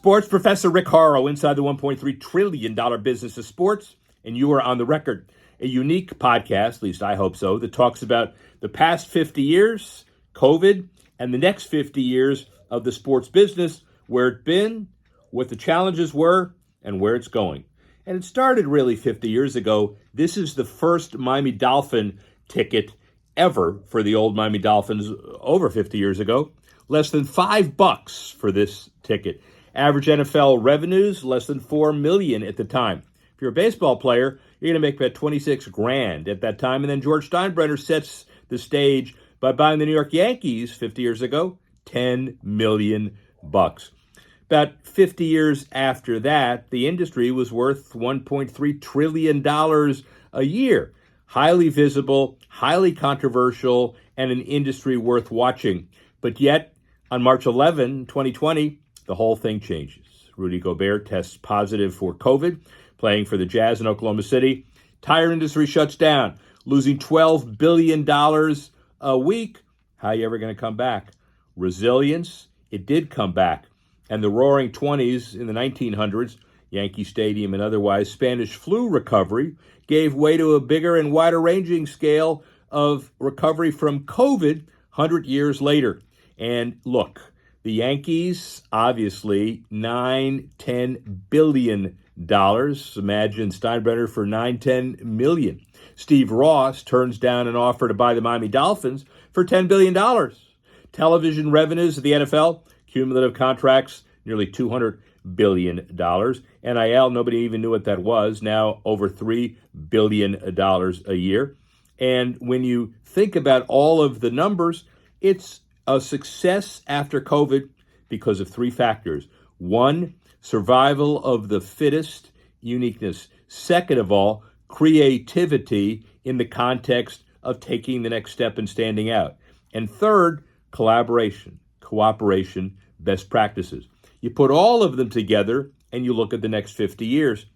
Sports Professor Rick Horrow inside the $1.3 trillion business of sports, and you are on the record. A unique podcast, at least I hope so, that talks about the past 50 years, COVID, and the next 50 years of the sports business, where it's been, what the challenges were, and where it's going. And it started really 50 years ago. This is the first Miami Dolphin ticket ever for the old Miami Dolphins over 50 years ago. Less than $5 for this ticket. Average NFL revenues, less than $4 million at the time. If you're a baseball player, you're going to make about $26,000 at that time. And then George Steinbrenner sets the stage by buying the New York Yankees 50 years ago, $10 million. About 50 years after that, the industry was worth $1.3 trillion a year. Highly visible, highly controversial, and an industry worth watching. But yet, on March 11, 2020, the whole thing changes. Rudy Gobert tests positive for COVID, playing for the Jazz in Oklahoma City. Tire industry shuts down, losing $12 billion a week. How are you ever going to come back? Resilience, it did come back. And the roaring 20s in the 1900s, Yankee Stadium and otherwise, Spanish flu recovery gave way to a bigger and wider-ranging scale of recovery from COVID 100 years later. And look, the Yankees, obviously, $9-10 billion. Imagine Steinbrenner for $9-10 million. Steve Ross turns down an offer to buy the Miami Dolphins for $10 billion. Television revenues of the NFL, cumulative contracts, nearly $200 billion. NIL, nobody even knew what that was, now over $3 billion a year. And when you think about all of the numbers, it's a success after COVID because of three factors. One, survival of the fittest, uniqueness. Second of all, creativity in the context of taking the next step and standing out. And third, collaboration, cooperation, best practices. You put all of them together and you look at the next 50 years.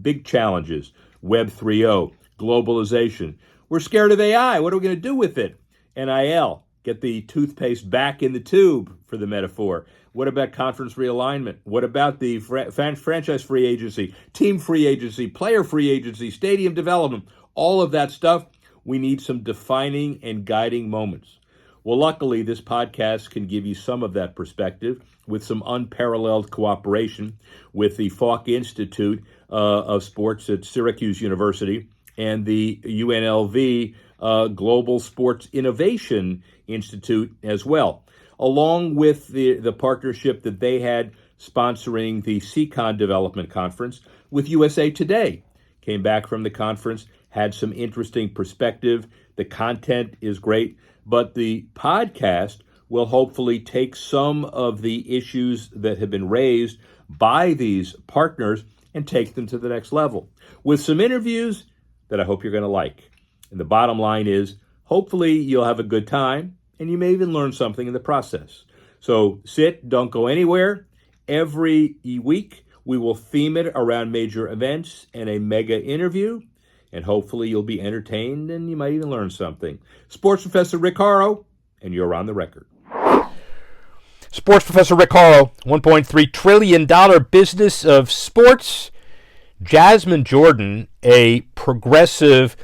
Big challenges, Web 3.0, globalization. We're scared of AI. What are we going to do with it? NIL. Get the toothpaste back in the tube, for the metaphor. What about conference realignment? What about the franchise free agency, team free agency, player free agency, stadium development? All of that stuff, we need some defining and guiding moments. Well, luckily, this podcast can give you some of that perspective with some unparalleled cooperation with the Falk Institute of Sports at Syracuse University and the UNLV Global Sports Innovation Institute as well, along with the partnership that they had sponsoring the SEICon Development Conference with USA Today. Came back from the conference, had some interesting perspective. The content is great, but the podcast will hopefully take some of the issues that have been raised by these partners and take them to the next level with some interviews that I hope you're going to like. And the bottom line is, hopefully you'll have a good time, and you may even learn something in the process. So sit, don't go anywhere. Every week, we will theme it around major events and a mega interview, and hopefully you'll be entertained and you might even learn something. Sports Professor Rick Horrow, and you're on the record. Sports Professor Rick Horrow, $1.3 trillion business of sports. Jasmine Jordan, a progressive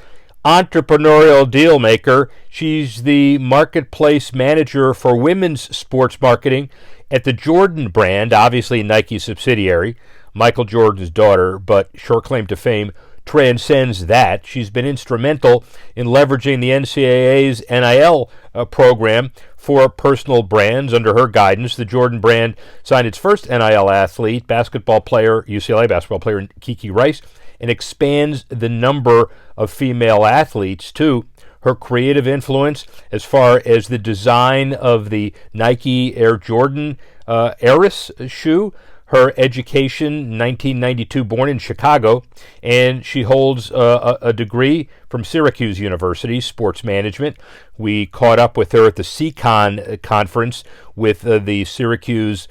entrepreneurial deal maker. She's the marketplace manager for women's sports marketing at the Jordan brand, obviously Nike subsidiary, Michael Jordan's daughter, but her claim to fame transcends that. She's been instrumental in leveraging the NCAA's NIL program for personal brands. Under her guidance, the Jordan brand signed its first NIL athlete, UCLA basketball player Kiki Rice, and expands the number of female athletes too. Her creative influence as far as the design of the Nike Air Jordan Eris shoe, her education, 1992, born in Chicago, and she holds a degree from Syracuse University, sports management. We caught up with her at the SEICon conference with the Syracuse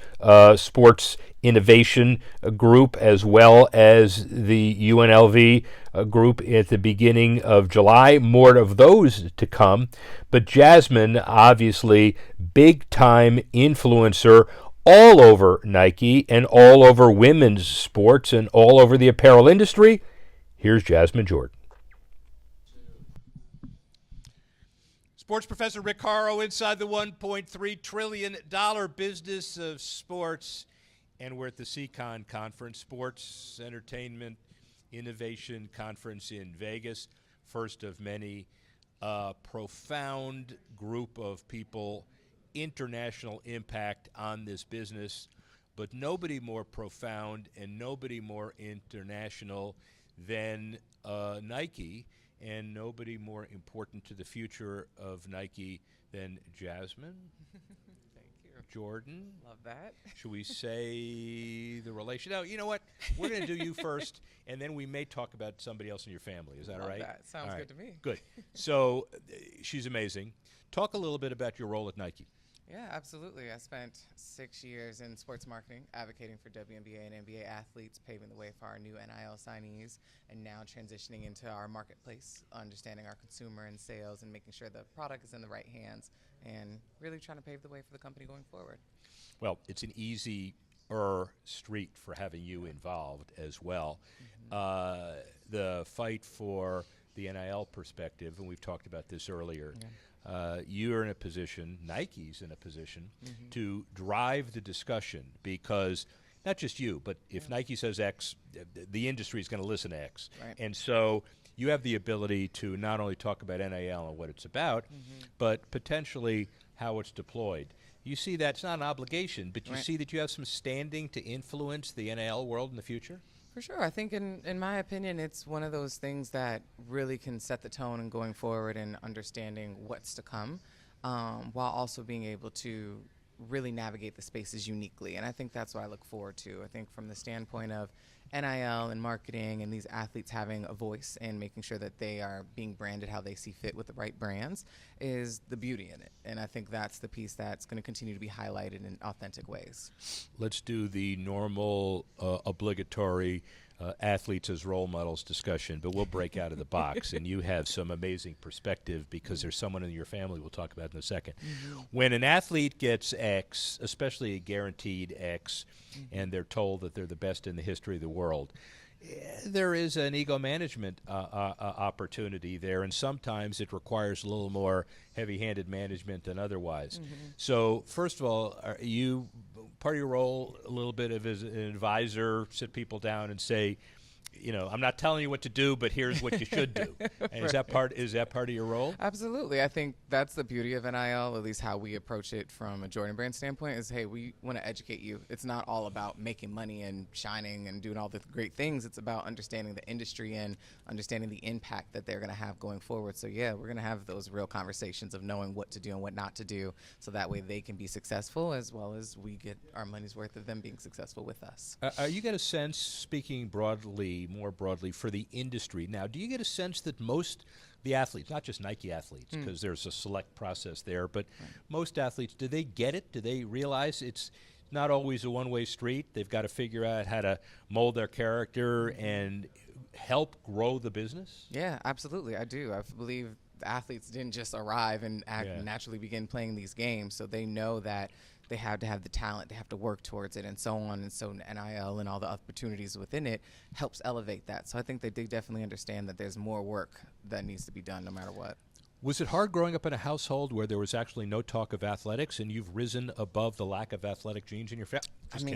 Sports Innovation Group, as well as the UNLV group at the beginning of July. More of those to come. But Jasmine, obviously, big-time influencer all over Nike and all over women's sports and all over the apparel industry. Here's Jasmine Jordan. Sports Professor Rick Horrow inside the $1.3 trillion business of sports. And we're at the SEICon conference, Sports, Entertainment, Innovation Conference in Vegas. First of many. Profound group of people, international impact on this business, but nobody more profound and nobody more international than Nike, and nobody more important to the future of Nike than Jasmine Jordan. Love that. Should we say the relation? No, you know what? We're going to do you first, and then we may talk about somebody else in your family. Is that all right? That sounds good to me. Good. So she's amazing. Talk a little bit about your role at Nike. Yeah, absolutely. I spent 6 years in sports marketing, advocating for WNBA and NBA athletes, paving the way for our new NIL signees, and now transitioning into our marketplace, understanding our consumer and sales, and making sure the product is in the right hands, and really trying to pave the way for the company going forward. Well, it's an easy street for having you involved as well. The fight for the NIL perspective, and we've talked about this earlier. Yeah. You're in a position, Nike's in a position, to drive the discussion, because not just you, but if Nike says X, the industry is going to listen to X. Right. And so you have the ability to not only talk about NIL and what it's about, but potentially how it's deployed. You see that it's not an obligation, but you see that you have some standing to influence the NIL world in the future? For sure. I think in my opinion, it's one of those things that really can set the tone and going forward and understanding what's to come, while also being able to really navigate the spaces uniquely. And I think that's what I look forward to. I think from the standpoint of NIL and marketing and these athletes having a voice and making sure that they are being branded how they see fit with the right brands is the beauty in it. And I think that's the piece that's going to continue to be highlighted in authentic ways. Let's do the normal, obligatory athletes as role models discussion, but we'll break out of the box. And you have some amazing perspective because there's someone in your family we'll talk about in a second. When an athlete gets X, especially a guaranteed X, and they're told that they're the best in the history of the world, there is an ego management opportunity there, and sometimes it requires a little more heavy-handed management than otherwise. So, first of all, are you part of your role a little bit of as an advisor, sit people down and say, you know, I'm not telling you what to do, but here's what you should do. And is that part of your role? Absolutely. I think that's the beauty of NIL, at least how we approach it from a Jordan Brand standpoint, is, hey, we want to educate you. It's not all about making money and shining and doing all the great things. It's about understanding the industry and understanding the impact that they're going to have going forward. So, yeah, we're going to have those real conversations of knowing what to do and what not to do, so that way they can be successful as well as we get our money's worth of them being successful with us. You get a sense, speaking more broadly for the industry now, do you get a sense that most the athletes, not just Nike athletes, because there's a select process there, but most athletes, do they get it? Do they realize it's not always a one-way street? They've got to figure out how to mold their character and help grow the business? Yeah, absolutely. I do. I believe the athletes didn't just arrive and naturally begin playing these games, so they know that they have to have the talent, they have to work towards it, and so on. And so NIL and all the opportunities within it helps elevate that. So I think they definitely understand that there's more work that needs to be done no matter what. Was it hard growing up in a household where there was actually no talk of athletics, and you've risen above the lack of athletic genes in your family?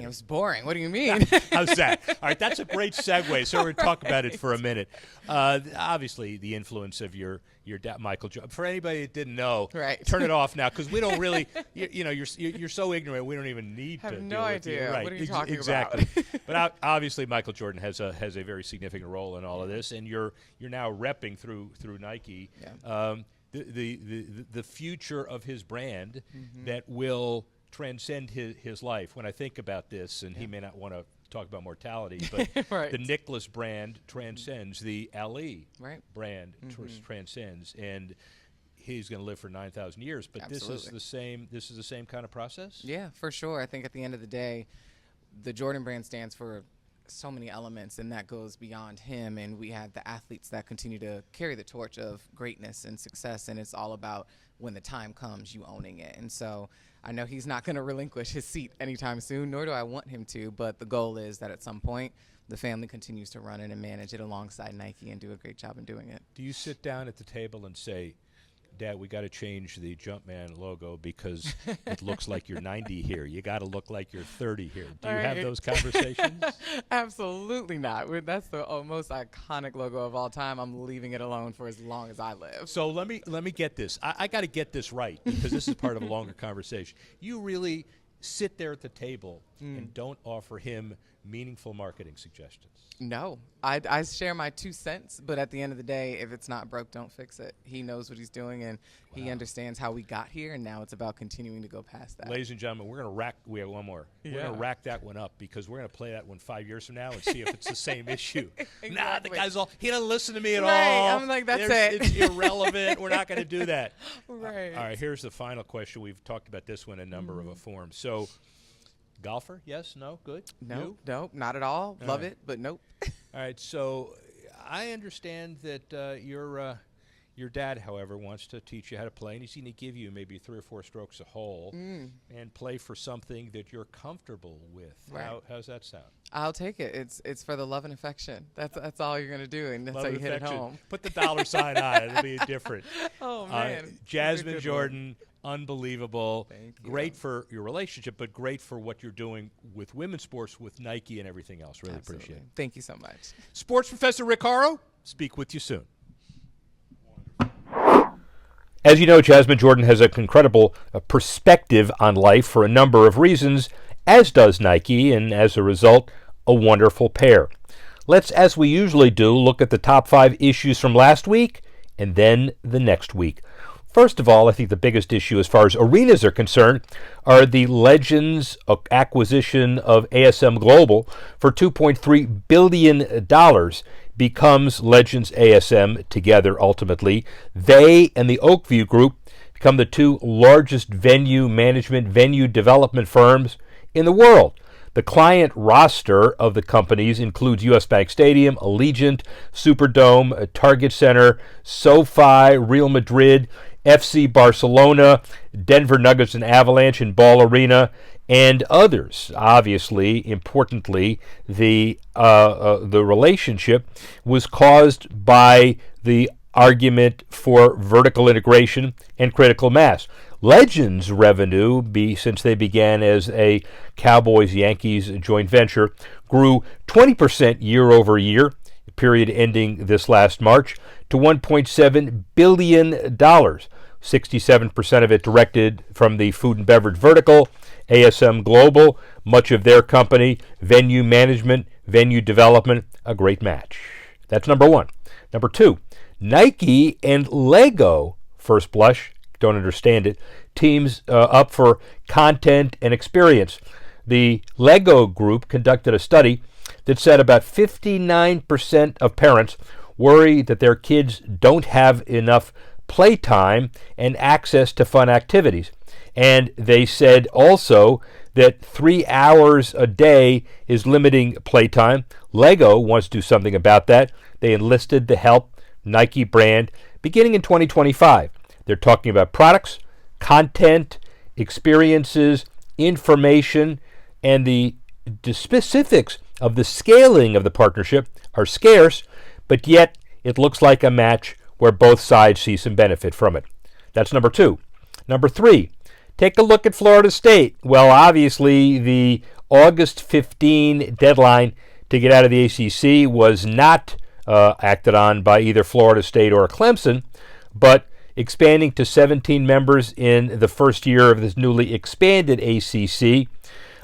It was boring. What do you mean? How's that? All right, that's a great segue. So we're going to talk about it for a minute. Obviously, the influence of your dad, Michael Jordan. For anybody that didn't know, turn it off now, because we don't really, you're so ignorant. We don't even need to. I have no idea. Right. What are you talking about? But obviously, Michael Jordan has a very significant role in all of this, and you're now repping through Nike. Yeah. The future of his brand that will transcend his life. When I think about this, and he may not want to talk about mortality, but the Nicholas brand transcends, the Ali brand transcends, and he's going to live for 9,000 years. But Absolutely. This is the same kind of process? Yeah, for sure. I think at the end of the day, the Jordan brand stands for so many elements, and that goes beyond him, and we have the athletes that continue to carry the torch of greatness and success, and it's all about when the time comes, you owning it. And so I know he's not going to relinquish his seat anytime soon, nor do I want him to. But the goal is that at some point, the family continues to run it and manage it alongside Nike and do a great job in doing it. Do you sit down at the table and say, Dad, we got to change the Jumpman logo because it looks like you're 90 here. You got to look like you're 30 here. Do you have those conversations? Absolutely not. That's the most iconic logo of all time. I'm leaving it alone for as long as I live. So let me get this. I got to get this right because this is part of a longer conversation. You really sit there at the table and don't offer him meaningful marketing suggestions. No, I share my 2 cents, but at the end of the day, if it's not broke, don't fix it. He knows what he's doing, and he understands how we got here, and now it's about continuing to go past that. Ladies and gentlemen, we have one more. We're going to rack that one up because we're going to play that one 5 years from now and see if it's the same issue. Exactly. Nah, the guy's he doesn't listen to me at right. all. I'm like, that's it. It's irrelevant. We're not going to do that. Right. All right, here's the final question. We've talked about this one in a number of forms. So, golfer, yes, no, good? Nope, not at all. Love it, but nope. All right, so I understand that your dad, however, wants to teach you how to play, and he's going to give you maybe 3 or 4 strokes a hole and play for something that you're comfortable with. Right. How's that sound? I'll take it. It's for the love and affection. That's all you're gonna do, and that's Love how you and hit it affection. home. Put the dollar sign on it. It'll be different. Oh man, Jasmine Jordan, unbelievable. Thank you. Great for your relationship, but great for what you're doing with women's sports, with Nike and everything else. Really Absolutely. appreciate it. Thank you so much. Sports Professor Rick Horrow, speak with you soon. As you know, Jasmine Jordan has an incredible perspective on life for a number of reasons, as does Nike, and as a result, a wonderful pair. Let's, as we usually do, look at the top 5 issues from last week and then the next week. First of all, I think the biggest issue as far as arenas are concerned are the Legends acquisition of ASM Global for $2.3 billion becomes Legends ASM together ultimately. They and the Oakview Group become the 2 largest venue management, venue development firms in the world. The client roster of the companies includes US Bank Stadium, Allegiant, Superdome, Target Center, SoFi, Real Madrid, FC Barcelona, Denver Nuggets and Avalanche and Ball Arena, and others. Obviously, importantly, the relationship was caused by the argument for vertical integration and critical mass. Legends revenue, since they began as a Cowboys-Yankees joint venture, grew 20% year over year, period ending this last March, to $1.7 billion. 67% of it directed from the food and beverage vertical. ASM Global, much of their company, venue management, venue development, a great match. That's number 1. Number 2, Nike and Lego, first blush, don't understand it, teams up for content and experience. The Lego Group conducted a study that said about 59% of parents worry that their kids don't have enough playtime and access to fun activities. And they said also that 3 hours a day is limiting playtime. Lego wants to do something about that. They enlisted the help Nike brand beginning in 2025. They're talking about products, content, experiences, information, and the specifics of the scaling of the partnership are scarce, but yet it looks like a match where both sides see some benefit from it. That's number 2. Number 3, take a look at Florida State. Well, obviously, the August 15 deadline to get out of the ACC was not acted on by either Florida State or Clemson, but expanding to 17 members in the first year of this newly expanded ACC,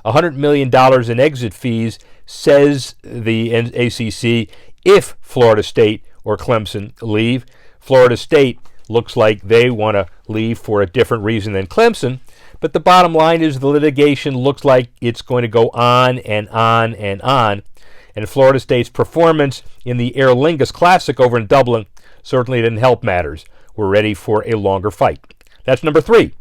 $100 million in exit fees, says the ACC, if Florida State or Clemson leave. Florida State looks like they want to leave for a different reason than Clemson, but the bottom line is the litigation looks like it's going to go on and on and on. And Florida State's performance in the Aer Lingus Classic over in Dublin certainly didn't help matters. We're ready for a longer fight. That's number 3.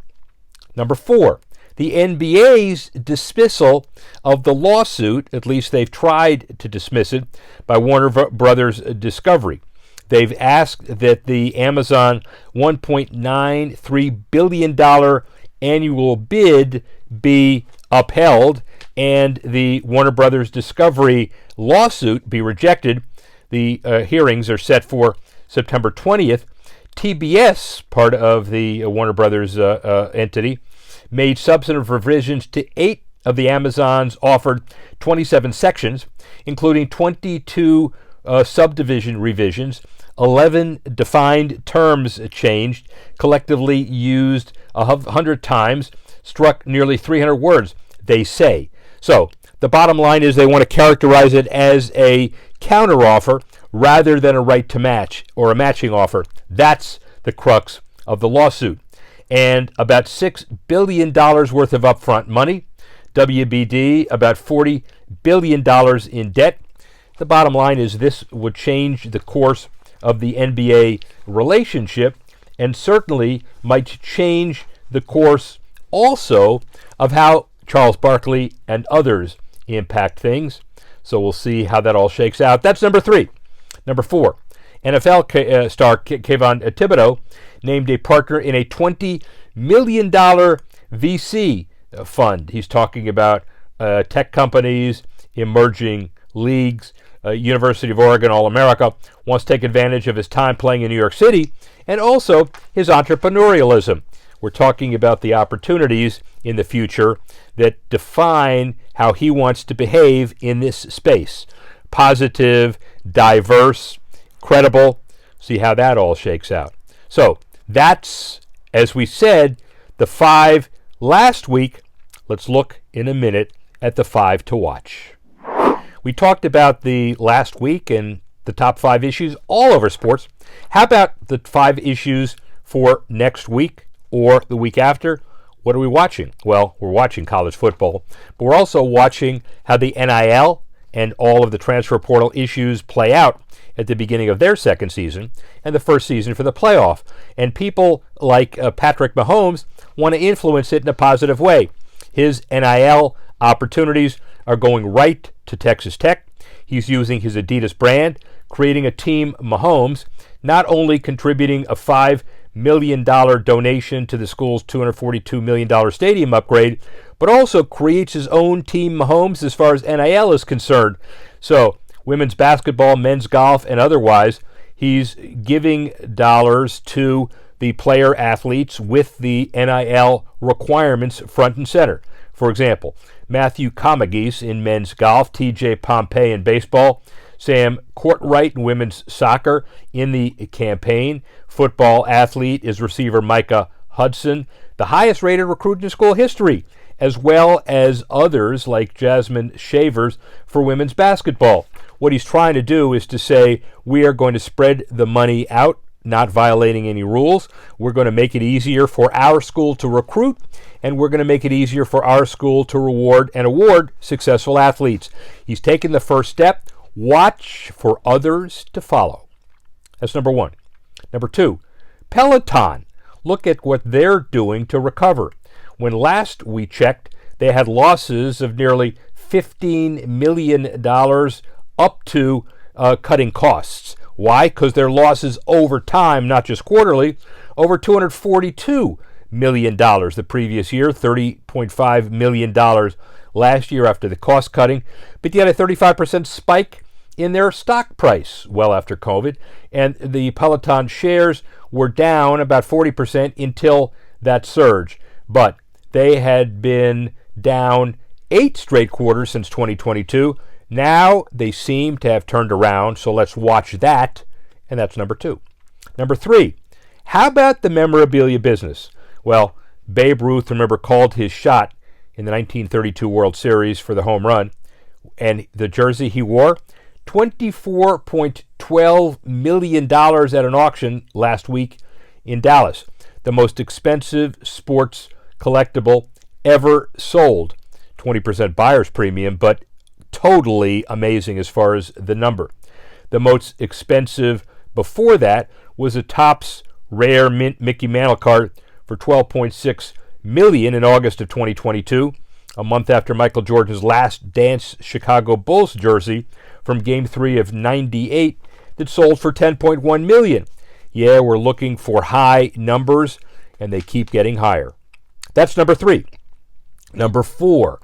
Number 4, the NBA's dismissal of the lawsuit, at least they've tried to dismiss it, by Warner Brothers Discovery. They've asked that the Amazon $1.93 billion annual bid be upheld and the Warner Brothers Discovery lawsuit be rejected. The hearings are set for September 20th. TBS, part of the Warner Brothers entity, made substantive revisions to 8 of the Amazon's offered 27 sections, including 22 subdivision revisions, 11 defined terms changed, collectively used 100 times, struck nearly 300 words, they say. So the bottom line is they want to characterize it as a counteroffer rather than a right to match or a matching offer. That's the crux of the lawsuit. And about $6 billion worth of upfront money. WBD, about $40 billion in debt. The bottom line is this would change the course of the NBA relationship and certainly might change the course also of how Charles Barkley and others impact things. So we'll see how that all shakes out. That's number 3. Number 4, NFL star Kayvon Thibodeau named a partner in a $20 million VC fund. He's talking about tech companies, emerging leagues. University of Oregon All-America wants to take advantage of his time playing in New York City and also his entrepreneurialism. We're talking about the opportunities in the future that define how he wants to behave in this space. Positive, diverse, credible. See how that all shakes out. So that's, as we said, the 5 last week. Let's look in a minute at the 5 to watch. We talked about the last week and the top 5 issues all over sports. How about the 5 issues for next week or the week after? What are we watching? Well, we're watching college football, but we're also watching how the NIL and all of the transfer portal issues play out at the beginning of their second season and the first season for the playoff. And people like Patrick Mahomes want to influence it in a positive way. His NIL opportunities are going right to Texas Tech. He's using his Adidas brand, creating a Team Mahomes, not only contributing a $5 million donation to the school's $242 million stadium upgrade, but also creates his own Team Mahomes as far as NIL is concerned. So women's basketball, men's golf, and otherwise, he's giving dollars to the player athletes with the NIL requirements front and center. For example, Matthew Comagese in men's golf, TJ Pompey in baseball, Sam Courtwright in women's soccer in the campaign. Football athlete is receiver Micah Hudson, the highest rated recruit in school history, as well as others like Jasmine Shavers for women's basketball. What he's trying to do is to say, we are going to spread the money out, not violating any rules. We're going to make it easier for our school to recruit, and we're going to make it easier for our school to reward and award successful athletes. He's taken the first step. Watch for others to follow. That's number 1. Number 2, Peloton. Look at what they're doing to recover. When last we checked, they had losses of nearly $15 million up to cutting costs. Why? Because their losses over time, not just quarterly, over $242 million the previous year, $30.5 million last year after the cost cutting. But you had a 35% spike in their stock price well after COVID, and the Peloton shares were down about 40% until that surge. But they had been down 8 straight quarters since 2022. Now they seem to have turned around, so let's watch that, and that's number 2. Number 3, how about the memorabilia business? Well, Babe Ruth, remember, called his shot in the 1932 World Series for the home run, and the jersey he wore, $24.12 million at an auction last week in Dallas. The most expensive sports collectible ever sold. 20% buyer's premium, but totally amazing as far as the number. The most expensive before that was a Topps rare mint Mickey Mantle card for $12.6 million in August of 2022, a month after Michael Jordan's last dance Chicago Bulls jersey from Game 3 of '98 that sold for $10.1 million. Yeah, we're looking for high numbers, and they keep getting higher. That's number 3. Number 4,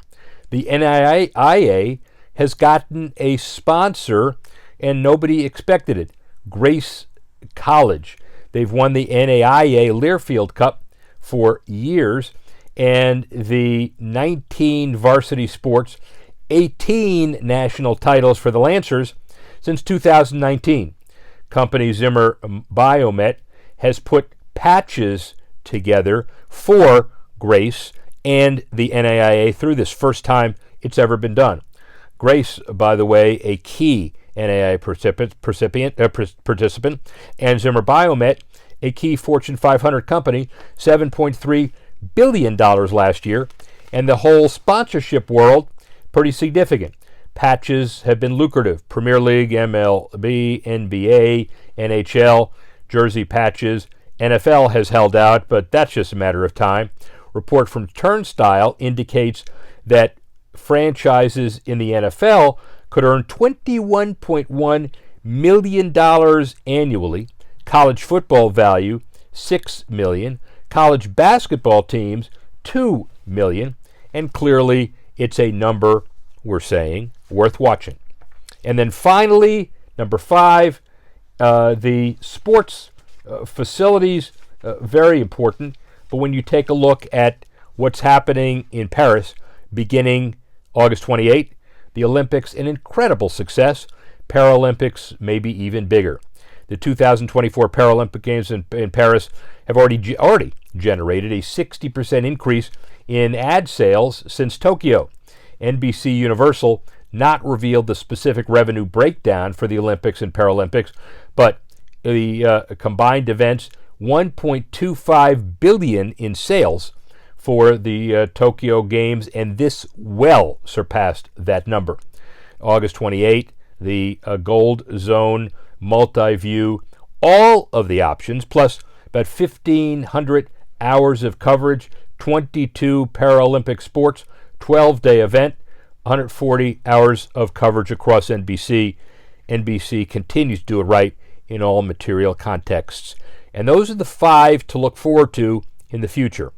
the NAIA has gotten a sponsor, and nobody expected it. Grace College. They've won the NAIA Learfield Cup for years, and the 19 varsity sports, 18 national titles for the Lancers since 2019. Company Zimmer Biomet has put patches together for Grace and the NAIA through this, first time it's ever been done. Grace, by the way, a key NAIA participant, and Zimmer Biomet, a key Fortune 500 company, $7.3 billion last year, and the whole sponsorship world, pretty significant. Patches have been lucrative. Premier League, MLB, NBA, NHL, jersey patches. NFL has held out, but that's just a matter of time. Report from Turnstile indicates that franchises in the NFL could earn $21.1 million annually. College football value, $6 million. College basketball teams, $2 million. And clearly, it's a number, we're saying, worth watching. And then finally, number 5, the sports facilities, very important. But when you take a look at what's happening in Paris, beginning August 28th, the Olympics, an incredible success. Paralympics, maybe even bigger. The 2024 Paralympic Games in Paris have already generated a 60% increase in ad sales since Tokyo. NBC Universal not revealed the specific revenue breakdown for the Olympics and Paralympics, but the combined events, $1.25 billion in sales for the Tokyo Games, and this well surpassed that number. August 28th, the Gold Zone multi-view, all of the options, plus about 1,500 hours of coverage, 22 Paralympic sports, 12-day event, 140 hours of coverage across NBC. NBC continues to do it right in all material contexts. And those are the 5 to look forward to in the future.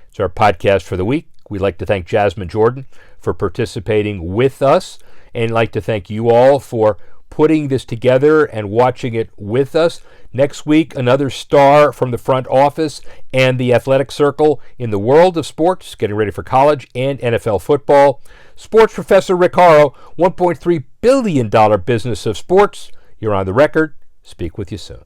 It's our podcast for the week. We'd like to thank Jasmine Jordan for participating with us, and like to thank you all for putting this together and watching it with us. Next week, another star from the front office and the athletic circle in the world of sports, getting ready for college and NFL football. Sports Professor Rick Horrow, $1.3 billion business of sports. You're on the record. Speak with you soon.